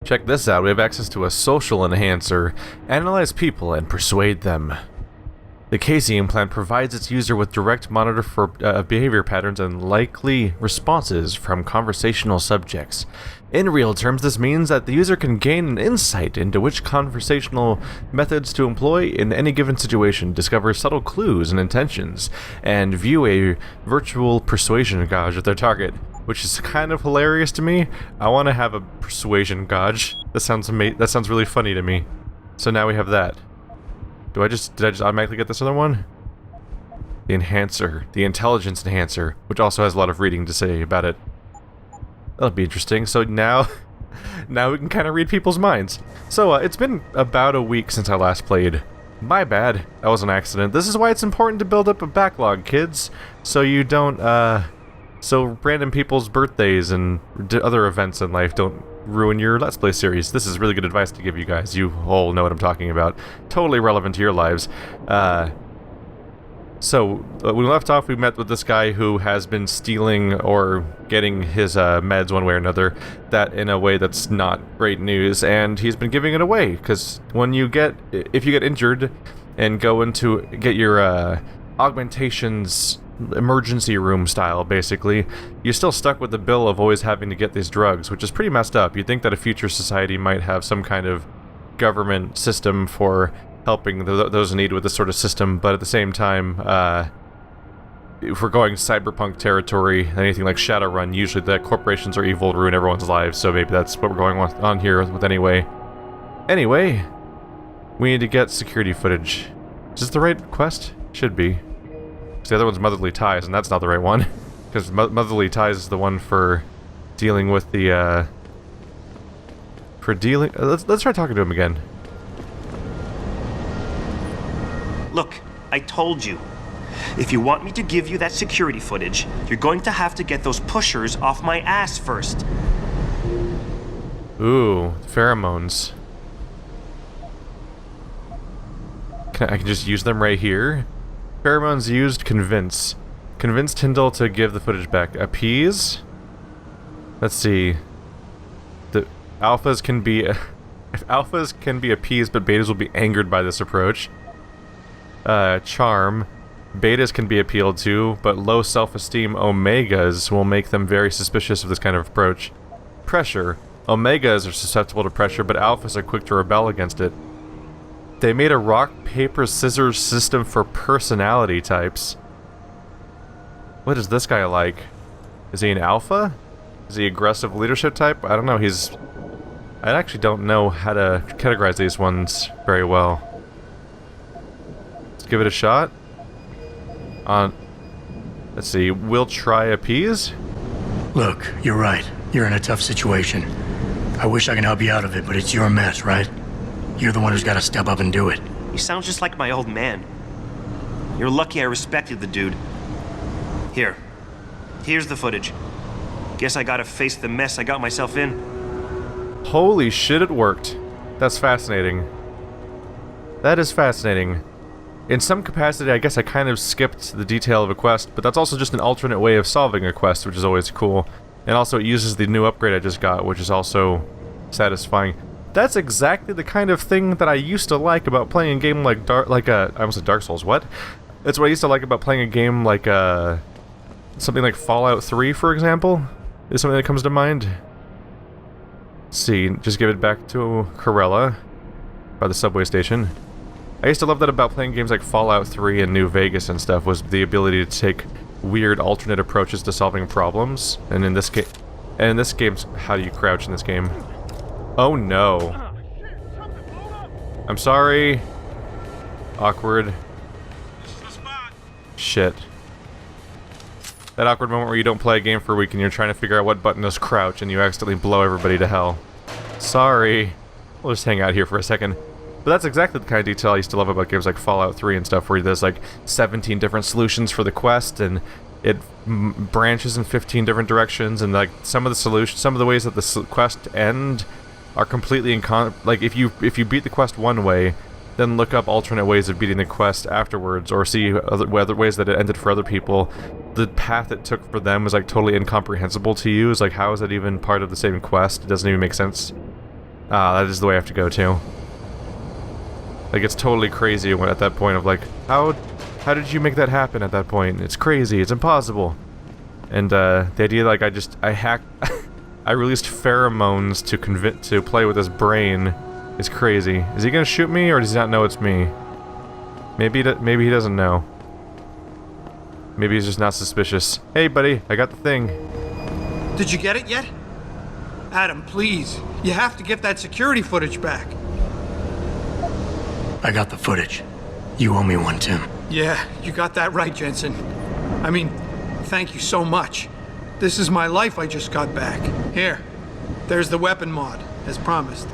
Check this out, we have access to a social enhancer. Analyze people and persuade them. The KZ implant provides its user with direct monitor for behavior patterns and likely responses from conversational subjects. In real terms, this means that the user can gain an insight into which conversational methods to employ in any given situation, discover subtle clues and intentions, and view a virtual persuasion gauge of their target, which is kind of hilarious to me. I want to have a persuasion gauge. That sounds really funny to me. So now we have that. Did I just automatically get this other one? The enhancer, the intelligence enhancer, which also has a lot of reading to say about it. That'll be interesting. So now we can kind of read people's minds. So it's been about a week since I last played. My bad. That was an accident. This is why it's important to build up a backlog, kids, so you don't so random people's birthdays and other events in life don't ruin your Let's Play series. This is really good advice to give you guys. You all know what I'm talking about. Totally relevant to your lives. So, when we left off, we met with this guy who has been stealing or getting his meds one way or another, that in a way that's not great news, and he's been giving it away, because if you get injured and go into get your augmentations emergency room style, basically, you're still stuck with the bill of always having to get these drugs, which is pretty messed up. You'd think that a future society might have some kind of government system for helping those in need with this sort of system, but at the same time, if we're going cyberpunk territory, anything like Shadowrun, usually the corporations are evil to ruin everyone's lives, so maybe that's what we're going on here with anyway. Anyway, we need to get security footage. Is this the right quest? Should be. The other one's Motherly Ties, and that's not the right one. Because Motherly Ties is the one for dealing with the, let's try talking to him again. Look, I told you. If you want me to give you that security footage, you're going to have to get those pushers off my ass first. Ooh, pheromones. I can just use them right here? Pheromones used, convince. Convince Tyndall to give the footage back. Appease? Let's see. The alphas can be... if alphas can be appeased, but betas will be angered by this approach. Charm. Betas can be appealed to, but low self-esteem omegas will make them very suspicious of this kind of approach. Pressure. Omegas are susceptible to pressure, but alphas are quick to rebel against it. They made a rock, paper, scissors system for personality types. What is this guy like? Is he an alpha? Is he aggressive leadership type? I don't know, I actually don't know how to categorize these ones very well. Let's give it a shot. Let's see, we'll try appease? Look, you're right. You're in a tough situation. I wish I can help you out of it, but it's your mess, right? You're the one who's got to step up and do it. You sound just like my old man. You're lucky I respected the dude. Here's the footage. Guess I gotta face the mess I got myself in. Holy shit, it worked. That's fascinating. That is fascinating. In some capacity, I guess I kind of skipped the detail of a quest, but that's also just an alternate way of solving a quest, which is always cool. And also it uses the new upgrade I just got, which is also satisfying. That's exactly the kind of thing that I used to like about playing a game like I almost said Dark Souls, what? That's what I used to like about playing a game like, something like Fallout 3, for example, is something that comes to mind. Let's see, just give it back to Corella, by the subway station. I used to love that about playing games like Fallout 3 and New Vegas and stuff, was the ability to take weird alternate approaches to solving problems, and in this game, how do you crouch in this game? Oh no. I'm sorry. Awkward. Shit. That awkward moment where you don't play a game for a week and you're trying to figure out what button is crouch and you accidentally blow everybody to hell. Sorry. We'll just hang out here for a second. But that's exactly the kind of detail I used to love about games like Fallout 3 and stuff, where there's like 17 different solutions for the quest and it branches in 15 different directions, and like some of the ways that the quest end are completely like if you beat the quest one way, then look up alternate ways of beating the quest afterwards, or see other ways that it ended for other people. The path it took for them was like totally incomprehensible to you. It's like, how is that even part of the same quest? It doesn't even make sense. Ah, that is the way I have to go to. Like, it's totally crazy when at that point of like, how did you make that happen at that point? It's crazy, it's impossible. And the idea like I hacked I released pheromones to play with his brain is crazy. Is he gonna shoot me or does he not know it's me? Maybe he doesn't know. Maybe he's just not suspicious. Hey buddy, I got the thing. Did you get it yet? Adam, please. You have to get that security footage back. I got the footage. You owe me one, Tim. Yeah, you got that right, Jensen. I mean, thank you so much. This is my life I just got back. Here, there's the weapon mod, as promised.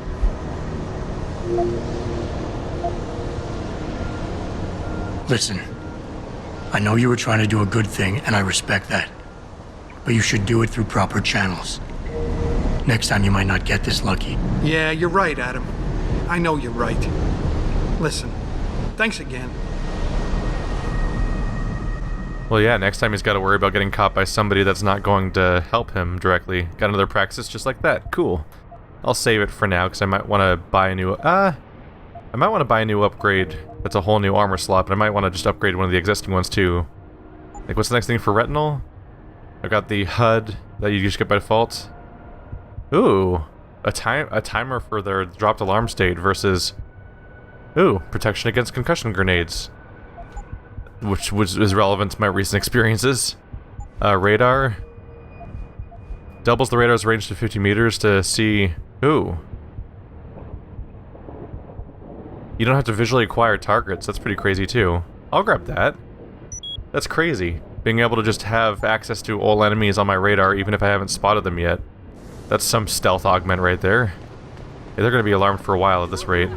Listen, I know you were trying to do a good thing, and I respect that. But you should do it through proper channels. Next time you might not get this lucky. Yeah, you're right, Adam. I know you're right. Listen, thanks again. Well, yeah, next time he's got to worry about getting caught by somebody that's not going to help him directly. Got another practice just like that. Cool. I'll save it for now because I might want to buy a new. I might want to buy a new upgrade. That's a whole new armor slot, but I might want to just upgrade one of the existing ones too. Like, what's the next thing for retinal? I got the HUD that you just get by default. Ooh, a timer for their dropped alarm state versus. Ooh, protection against concussion grenades. Which is relevant to my recent experiences. Radar. Doubles the radar's range to 50 meters to see... Ooh. You don't have to visually acquire targets, that's pretty crazy too. I'll grab that. That's crazy. Being able to just have access to all enemies on my radar even if I haven't spotted them yet. That's some stealth augment right there. Yeah, they're gonna be alarmed for a while at this rate.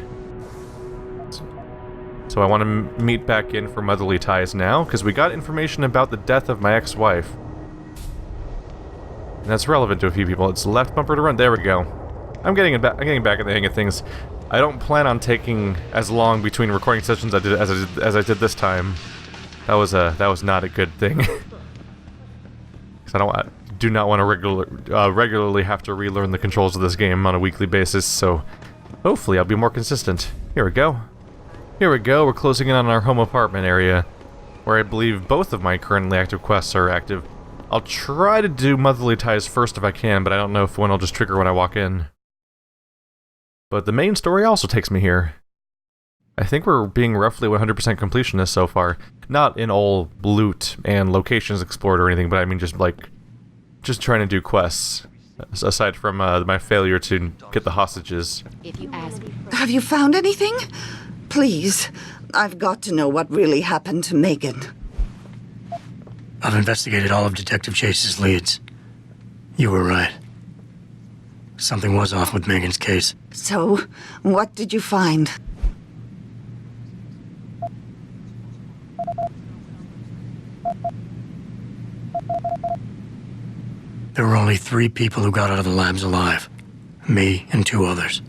So I want to meet back in for motherly ties now, because we got information about the death of my ex-wife. And that's relevant to a few people. It's left bumper to run. There we go. I'm getting back in the hang of things. I don't plan on taking as long between recording sessions as I did this time. That was not a good thing. Because I do not want to regularly have to relearn the controls of this game on a weekly basis. So hopefully I'll be more consistent. Here we go. Here we go, we're closing in on our home apartment area, where I believe both of my currently active quests are active. I'll try to do motherly ties first if I can, but I don't know if one will just trigger when I walk in. But the main story also takes me here. I think we're being roughly 100% completionists so far. Not in all loot and locations explored or anything, but I mean just trying to do quests. Aside from my failure to get the hostages. If you ask me. Have you found anything? Please, I've got to know what really happened to Megan. I've investigated all of Detective Chase's leads. You were right. Something was off with Megan's case. So, what did you find? There were only 3 people who got out of the labs alive. Me and 2 others.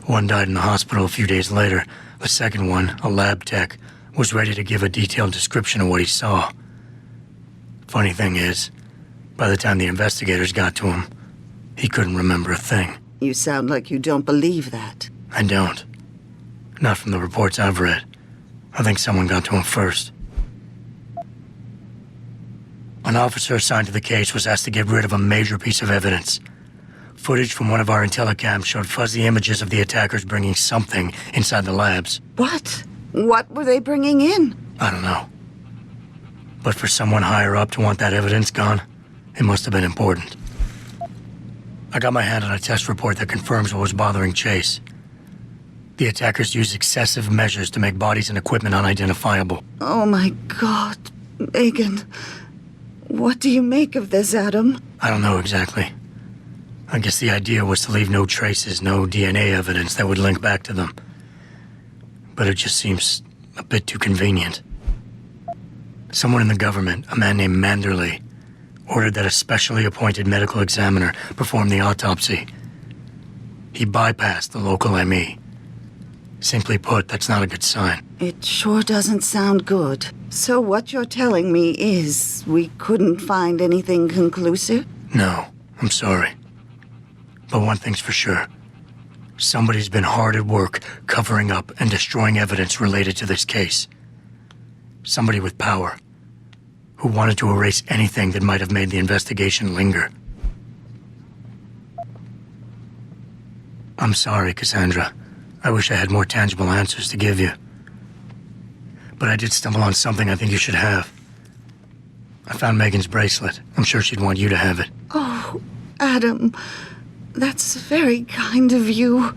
One died in the hospital a few days later. The second one, a lab tech, was ready to give a detailed description of what he saw. Funny thing is, by the time the investigators got to him, he couldn't remember a thing. You sound like you don't believe that. I don't. Not from the reports I've read. I think someone got to him first. An officer assigned to the case was asked to get rid of a major piece of evidence. Footage from one of our intellicams showed fuzzy images of the attackers bringing something inside the labs. What? What were they bringing in? I don't know. But for someone higher up to want that evidence gone, it must have been important. I got my hand on a test report that confirms what was bothering Chase. The attackers used excessive measures to make bodies and equipment unidentifiable. Oh my God, Megan. What do you make of this, Adam? I don't know exactly. I guess the idea was to leave no traces, no DNA evidence that would link back to them. But it just seems a bit too convenient. Someone in the government, a man named Manderley, ordered that a specially appointed medical examiner perform the autopsy. He bypassed the local ME. Simply put, that's not a good sign. It sure doesn't sound good. So what you're telling me is we couldn't find anything conclusive? No, I'm sorry. But one thing's for sure. Somebody's been hard at work covering up and destroying evidence related to this case. Somebody with power, who wanted to erase anything that might have made the investigation linger. I'm sorry, Cassandra. I wish I had more tangible answers to give you. But I did stumble on something I think you should have. I found Megan's bracelet. I'm sure she'd want you to have it. Oh, Adam, that's very kind of you.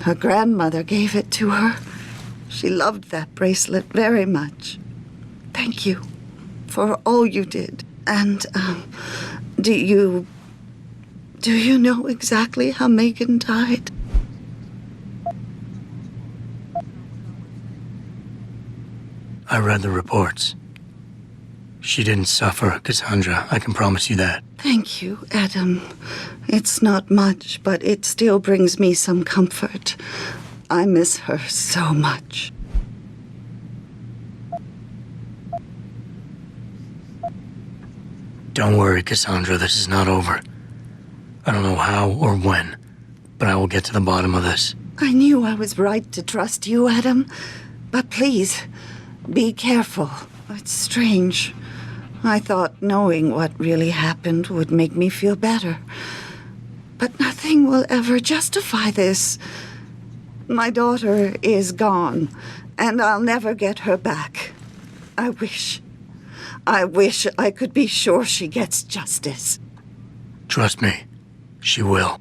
Her grandmother gave it to her. She loved that bracelet very much. Thank you for all you did. And, do you know exactly how Megan died? I read the reports. She didn't suffer, Cassandra. I can promise you that. Thank you, Adam. It's not much, but it still brings me some comfort. I miss her so much. Don't worry, Cassandra. This is not over. I don't know how or when, but I will get to the bottom of this. I knew I was right to trust you, Adam. But please, be careful. It's strange. I thought knowing what really happened would make me feel better. But nothing will ever justify this. My daughter is gone, and I'll never get her back. I wish I could be sure she gets justice. Trust me, she will.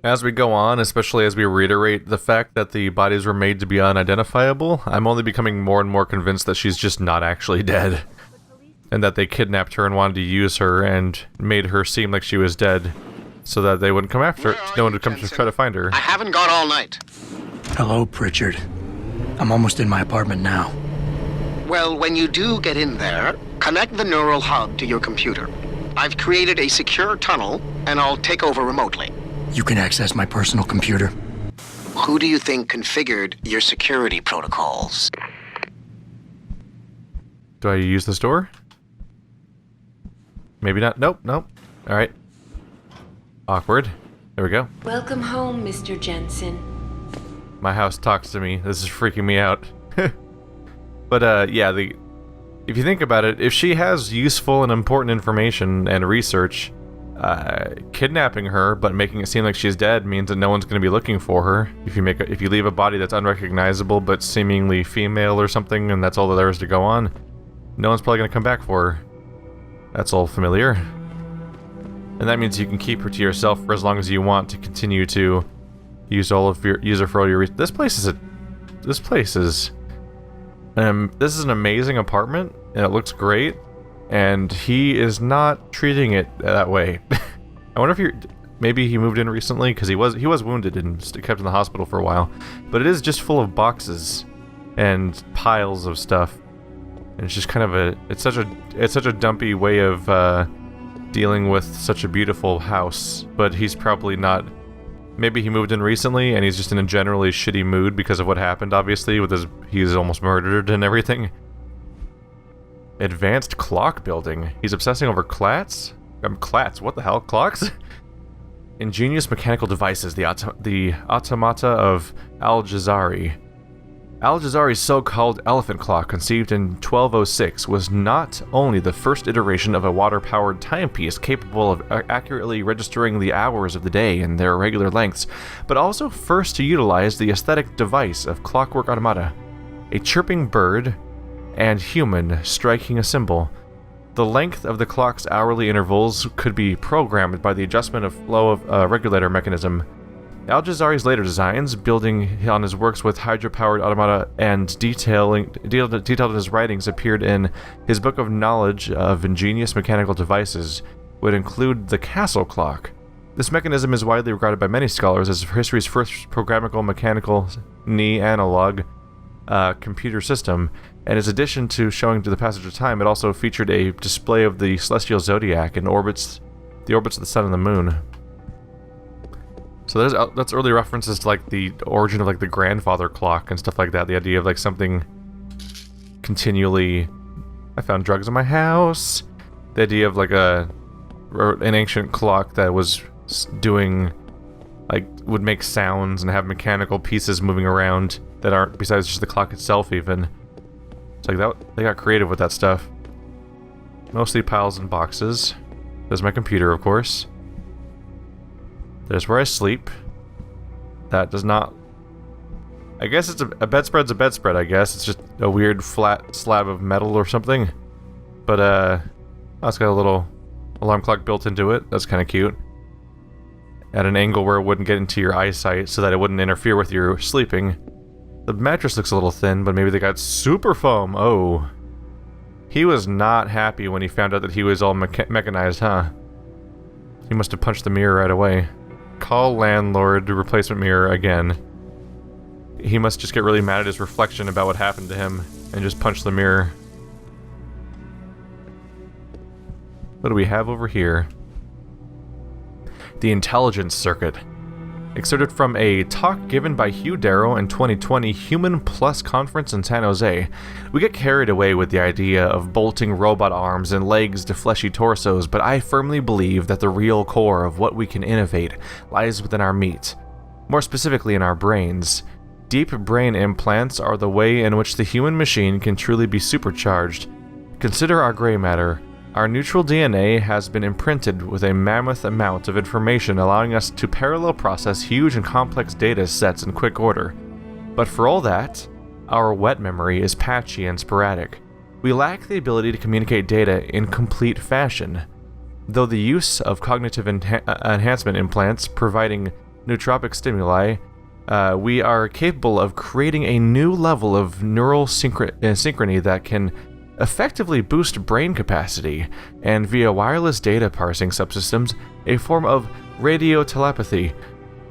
As we go on, especially as we reiterate the fact that the bodies were made to be unidentifiable, I'm only becoming more and more convinced that she's just not actually dead. And that they kidnapped her and wanted to use her and made her seem like she was dead so that they wouldn't come after her. No one would come to try to find her. I haven't gone all night. Hello, Pritchard. I'm almost in my apartment now. Well, when you do get in there, connect the neural hub to your computer. I've created a secure tunnel, and I'll take over remotely. You can access my personal computer. Who do you think configured your security protocols? Do I use this door? Maybe not. Nope, nope. Alright. Awkward. There we go. Welcome home, Mr. Jensen. My house talks to me. This is freaking me out. But, yeah, if you think about it, if she has useful and important information and research, kidnapping her but making it seem like she's dead means that no one's going to be looking for her. If you leave a body that's unrecognizable but seemingly female or something, and that's all that there is to go on, no one's probably going to come back for her. That's all familiar. And that means you can keep her to yourself for as long as you want to continue to use her for all your reasons. This is an amazing apartment, and it looks great. And he is not treating it that way. I wonder if maybe he moved in recently, because he was wounded and kept in the hospital for a while. But it is just full of boxes and piles of stuff, and it's just kind of it's such a dumpy way of dealing with such a beautiful house. But he's probably not. Maybe he moved in recently and he's just in a generally shitty mood because of what happened. Obviously, he's almost murdered and everything. Advanced clock building. He's obsessing over clats? Clats, what the hell? Clocks? Ingenious mechanical devices, the automata of Al-Jazari. Al-Jazari's so-called elephant clock, conceived in 1206, was not only the first iteration of a water-powered timepiece capable of accurately registering the hours of the day and their irregular lengths, but also first to utilize the aesthetic device of clockwork automata, a chirping bird and human striking a cymbal. The length of the clock's hourly intervals could be programmed by the adjustment of flow of a regulator mechanism. Al-Jazari's later designs, building on his works with hydro-powered automata and detailed in his writings, appeared in his book of knowledge of ingenious mechanical devices, would include the castle clock. This mechanism is widely regarded by many scholars as history's first programmable mechanical knee analog computer system, and in addition to showing to the passage of time, it also featured a display of the celestial zodiac and the orbits of the sun and the moon. So that's early references to like the origin of like the grandfather clock and stuff like that. The idea of like something continually. I found drugs in my house. The idea of like an ancient clock that was doing, like, would make sounds and have mechanical pieces moving around that aren't besides just the clock itself even. It's like that, they got creative with that stuff. Mostly piles and boxes. There's my computer, of course. There's where I sleep. That does not... I guess it's a bedspread's a bedspread, I guess. It's just a weird flat slab of metal or something. But, oh, it's got a little alarm clock built into it. That's kind of cute. At an angle where it wouldn't get into your eyesight so that it wouldn't interfere with your sleeping. The mattress looks a little thin, but maybe they got super foam. Oh. He was not happy when he found out that he was all mechanized, huh? He must have punched the mirror right away. Call landlord to replacement mirror again. He must just get really mad at his reflection about what happened to him and just punch the mirror. What do we have over here? The intelligence circuit. Excerpted from a talk given by Hugh Darrow in 2020 Human Plus conference in San Jose. We get carried away with the idea of bolting robot arms and legs to fleshy torsos, but I firmly believe that the real core of what we can innovate lies within our meat. More specifically in our brains. Deep brain implants are the way in which the human machine can truly be supercharged. Consider our gray matter. Our neutral DNA has been imprinted with a mammoth amount of information, allowing us to parallel process huge and complex data sets in quick order. But for all that, our wet memory is patchy and sporadic. We lack the ability to communicate data in complete fashion. Though the use of cognitive enhancement implants providing nootropic stimuli, we are capable of creating a new level of neural synchrony that can effectively boost brain capacity, and via wireless data parsing subsystems, a form of radiotelepathy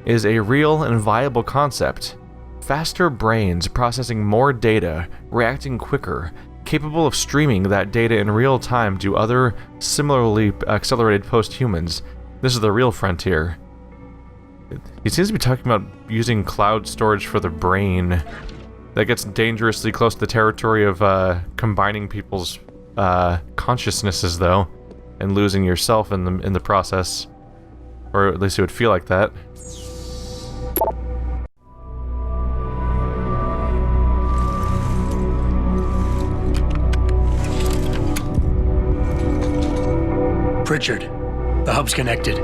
is a real and viable concept. Faster brains processing more data, reacting quicker, capable of streaming that data in real time to other similarly accelerated post-humans. This is the real frontier. He seems to be talking about using cloud storage for the brain. That gets dangerously close to the territory of combining people's consciousnesses, though, and losing yourself in the process, or at least it would feel like that. Pritchard, the hub's connected.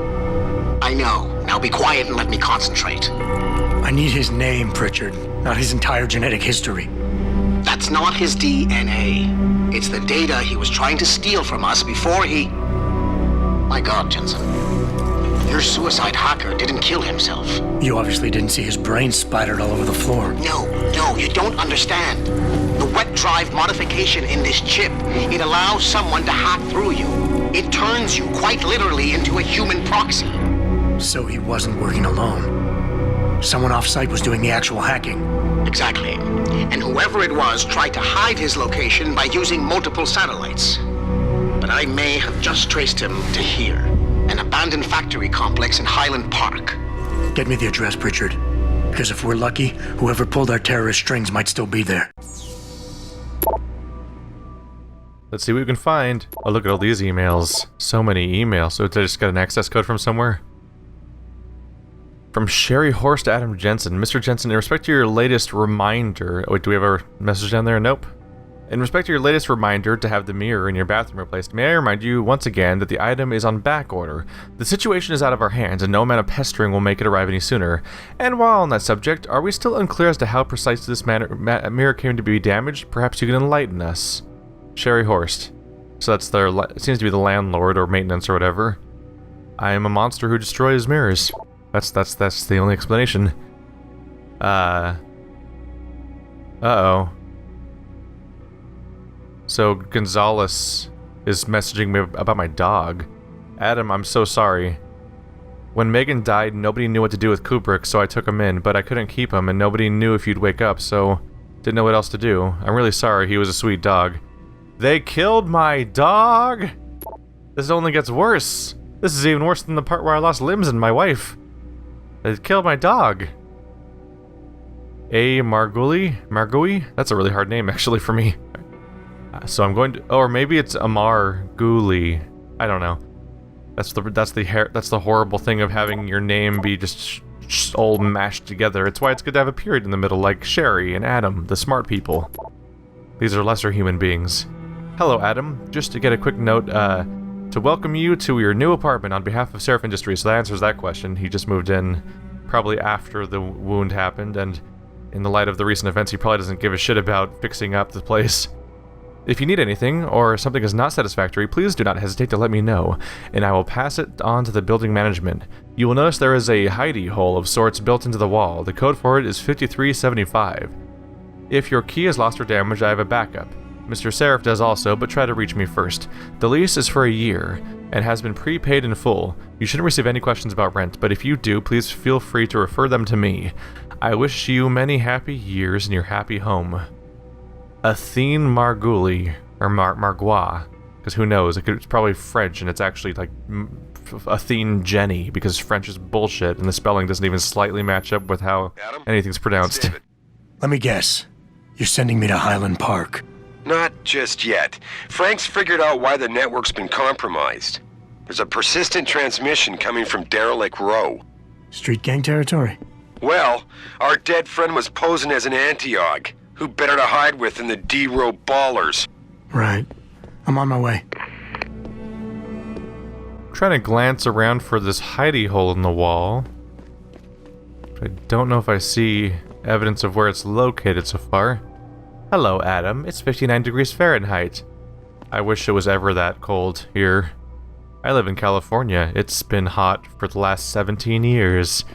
I know. Now be quiet and let me concentrate. I need his name, Pritchard, not his entire genetic history. That's not his DNA. It's the data he was trying to steal from us before he... My God, Jensen. Your suicide hacker didn't kill himself. You obviously didn't see his brain splattered all over the floor. No, you don't understand. The wet drive modification in this chip, it allows someone to hack through you. It turns you quite literally into a human proxy. So he wasn't working alone. Someone off-site was doing the actual hacking. Exactly. And whoever it was tried to hide his location by using multiple satellites. But I may have just traced him to here, an abandoned factory complex in Highland Park. Get me the address, Pritchard. Because if we're lucky, whoever pulled our terrorist strings might still be there. Let's see what we can find. Oh, look at all these emails. So many emails. So did I just get an access code from somewhere? From Sherry Horst to Adam Jensen. Mr. Jensen, in respect to your latest reminder... Wait, do we have our message down there? Nope. In respect to your latest reminder to have the mirror in your bathroom replaced, may I remind you once again that the item is on back order. The situation is out of our hands, and no amount of pestering will make it arrive any sooner. And while on that subject, are we still unclear as to how precisely this mirror came to be damaged? Perhaps you can enlighten us. Sherry Horst. So that's their... It seems to be the landlord or maintenance or whatever. I am a monster who destroys mirrors. That's the only explanation. Uh-oh. So Gonzalez is messaging me about my dog. Adam, I'm so sorry. When Megan died, nobody knew what to do with Kubrick, so I took him in, but I couldn't keep him, and nobody knew if you'd wake up, so didn't know what else to do. I'm really sorry, he was a sweet dog. They killed my dog? This only gets worse. This is even worse than the part where I lost limbs and my wife. They killed my dog. A. Margui? That's a really hard name, actually, for me. So I'm going to... Or maybe it's Amar Guli. I don't know. That's the horrible thing of having your name be just all mashed together. It's why it's good to have a period in the middle, like Sherry and Adam, the smart people. These are lesser human beings. Hello, Adam. Just to get a quick note, to welcome you to your new apartment on behalf of Seraph Industries. So that answers that question. He just moved in probably after the wound happened, and in the light of the recent events, he probably doesn't give a shit about fixing up the place. If you need anything, or something is not satisfactory, please do not hesitate to let me know, and I will pass it on to the building management. You will notice there is a hidey hole of sorts built into the wall. The code for it is 5375. If your key is lost or damaged, I have a backup. Mr. Seraph does also, but try to reach me first. The lease is for a year, and has been prepaid in full. You shouldn't receive any questions about rent, but if you do, please feel free to refer them to me. I wish you many happy years in your happy home. Athene Marguli, or Margois, because who knows, it's probably French, and it's actually like Athene Jenny, because French is bullshit, and the spelling doesn't even slightly match up with how anything's pronounced. Let me guess. You're sending me to Highland Park. Not just yet. Frank's figured out why the network's been compromised. There's a persistent transmission coming from Derelict Row. Street gang territory? Well, our dead friend was posing as an anti-aug. Who better to hide with than the D-Row ballers? Right. I'm on my way. Trying to glance around for this hidey hole in the wall. I don't know if I see evidence of where it's located so far. Hello, Adam. It's 59 degrees Fahrenheit. I wish it was ever that cold here. I live in California. It's been hot for the last 17 years.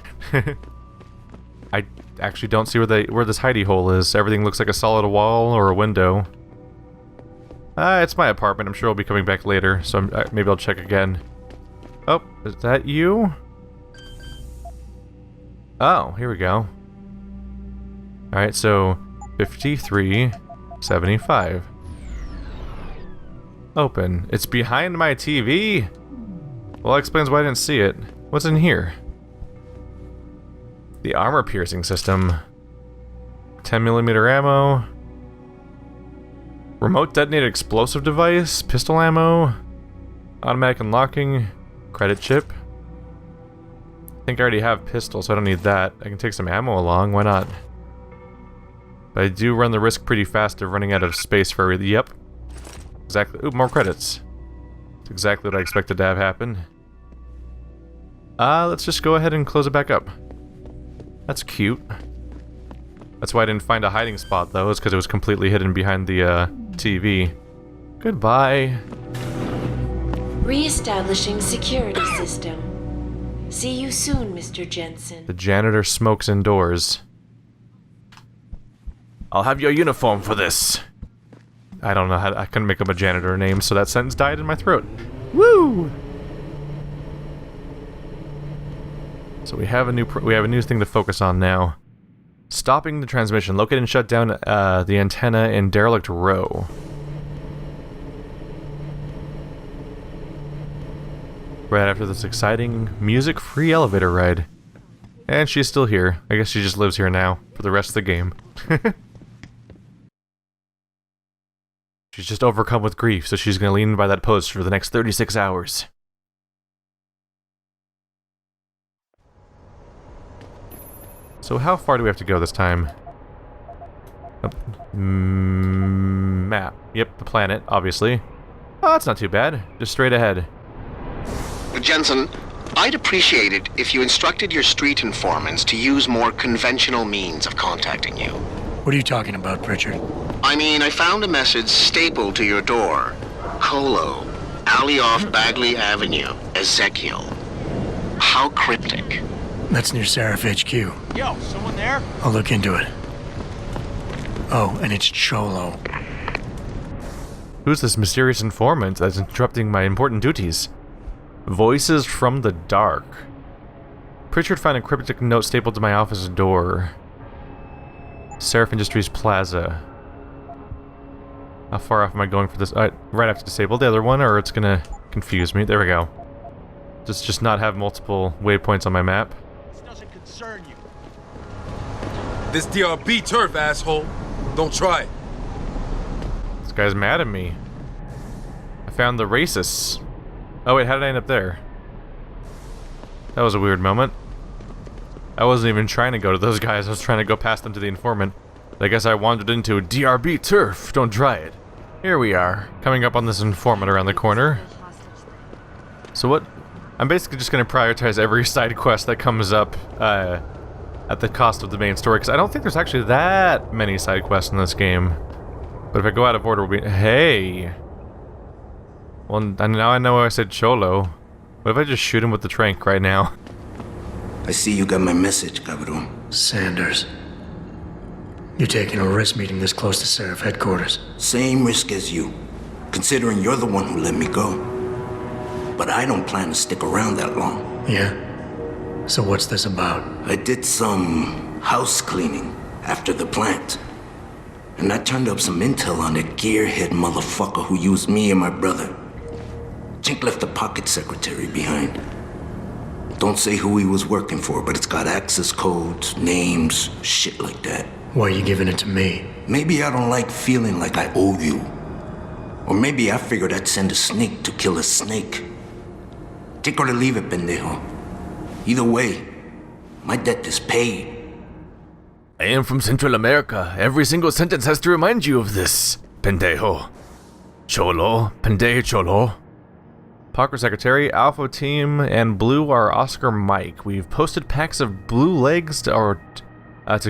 I actually don't see where this hidey hole is. Everything looks like a solid wall or a window. It's my apartment. I'm sure I'll be coming back later, so maybe I'll check again. Oh, is that you? Oh, here we go. Alright, so 5375. Open. It's behind my TV? Well, that explains why I didn't see it. What's in here? The armor piercing system. 10mm ammo. Remote detonated explosive device. Pistol ammo. Automatic unlocking. Credit chip. I think I already have pistols, so I don't need that. I can take some ammo along, why not? But I do run the risk pretty fast of running out of space for everything. Yep. Exactly. Ooh, more credits. That's exactly what I expected to have happen. Let's just go ahead and close it back up. That's cute. That's why I didn't find a hiding spot, though, is because it was completely hidden behind the, TV. Goodbye. Re-establishing security system. See you soon, Mr. Jensen. The janitor smokes indoors. I'll have your uniform for this. I don't know how I couldn't make up a janitor name, so that sentence died in my throat. Woo! So we have a new thing to focus on now. Stopping the transmission. Locate and shut down the antenna in Derelict Row. Right after this exciting music-free elevator ride. And she's still here. I guess she just lives here now for the rest of the game. She's just overcome with grief, so she's gonna lean by that post for the next 36 hours. So how far do we have to go this time? Map. Yep, the planet, obviously. Oh, that's not too bad. Just straight ahead. Jensen, I'd appreciate it if you instructed your street informants to use more conventional means of contacting you. What are you talking about, Pritchard? I mean, I found a message stapled to your door. Colo, alley off Bagley Avenue, Ezekiel. How cryptic. That's near Seraph HQ. Yo, someone there? I'll look into it. Oh, and it's Cholo. Who's this mysterious informant that's interrupting my important duties? Voices from the dark. Pritchard found a cryptic note stapled to my office door. Seraph Industries Plaza. How far off am I going for this? Right, I have to disable the other one, or it's gonna confuse me. There we go. Just not have multiple waypoints on my map. This doesn't concern you. This DRB turf, asshole. Don't try it. This guy's mad at me. I found the racists. Oh wait, how did I end up there? That was a weird moment. I wasn't even trying to go to those guys, I was trying to go past them to the informant. I guess I wandered into DRB turf, don't try it. Here we are, coming up on this informant around the corner. So what? I'm basically just going to prioritize every side quest that comes up at the cost of the main story, because I don't think there's actually that many side quests in this game. But if I go out of order, we'll be... Hey! Well, now I know why I said Cholo. What if I just shoot him with the trank right now? I see you got my message, cabrón. Sanders. You're taking a risk meeting this close to Seraph headquarters. Same risk as you, considering you're the one who let me go. But I don't plan to stick around that long. Yeah? So what's this about? I did some house cleaning after the plant. And I turned up some intel on that gearhead motherfucker who used me and my brother. Chink left the pocket secretary behind. Don't say who he was working for, but it's got access codes, names, shit like that. Why are you giving it to me? Maybe I don't like feeling like I owe you. Or maybe I figured I'd send a snake to kill a snake. Take or leave it, pendejo. Either way, my debt is paid. I am from Central America. Every single sentence has to remind you of this, pendejo. Cholo, pendejo cholo. Parker Secretary, Alpha Team, and Blue are Oscar Mike. We've posted packs of blue legs to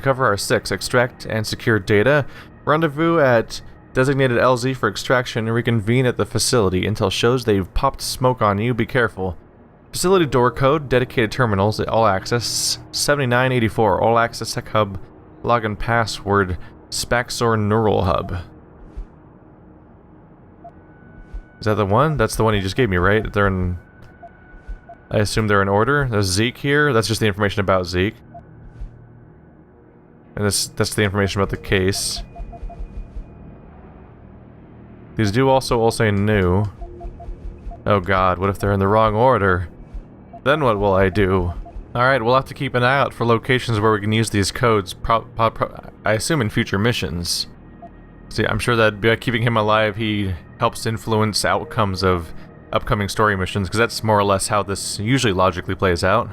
cover our 6. Extract and secure data. Rendezvous at designated LZ for extraction and reconvene at the facility. Intel shows they've popped smoke on you. Be careful. Facility door code, dedicated terminals, all access, 7984, all access tech hub, login password, Spaxor neural hub. Is that the one? That's the one you just gave me, right? They're in... I assume they're in order. There's Zeke here. That's just the information about Zeke. And that's the information about the case. These do also all say new. Oh god, what if they're in the wrong order? Then what will I do? Alright, we'll have to keep an eye out for locations where we can use these codes, I assume in future missions. See, I'm sure that by keeping him alive, he helps influence outcomes of upcoming story missions, because that's more or less how this usually logically plays out.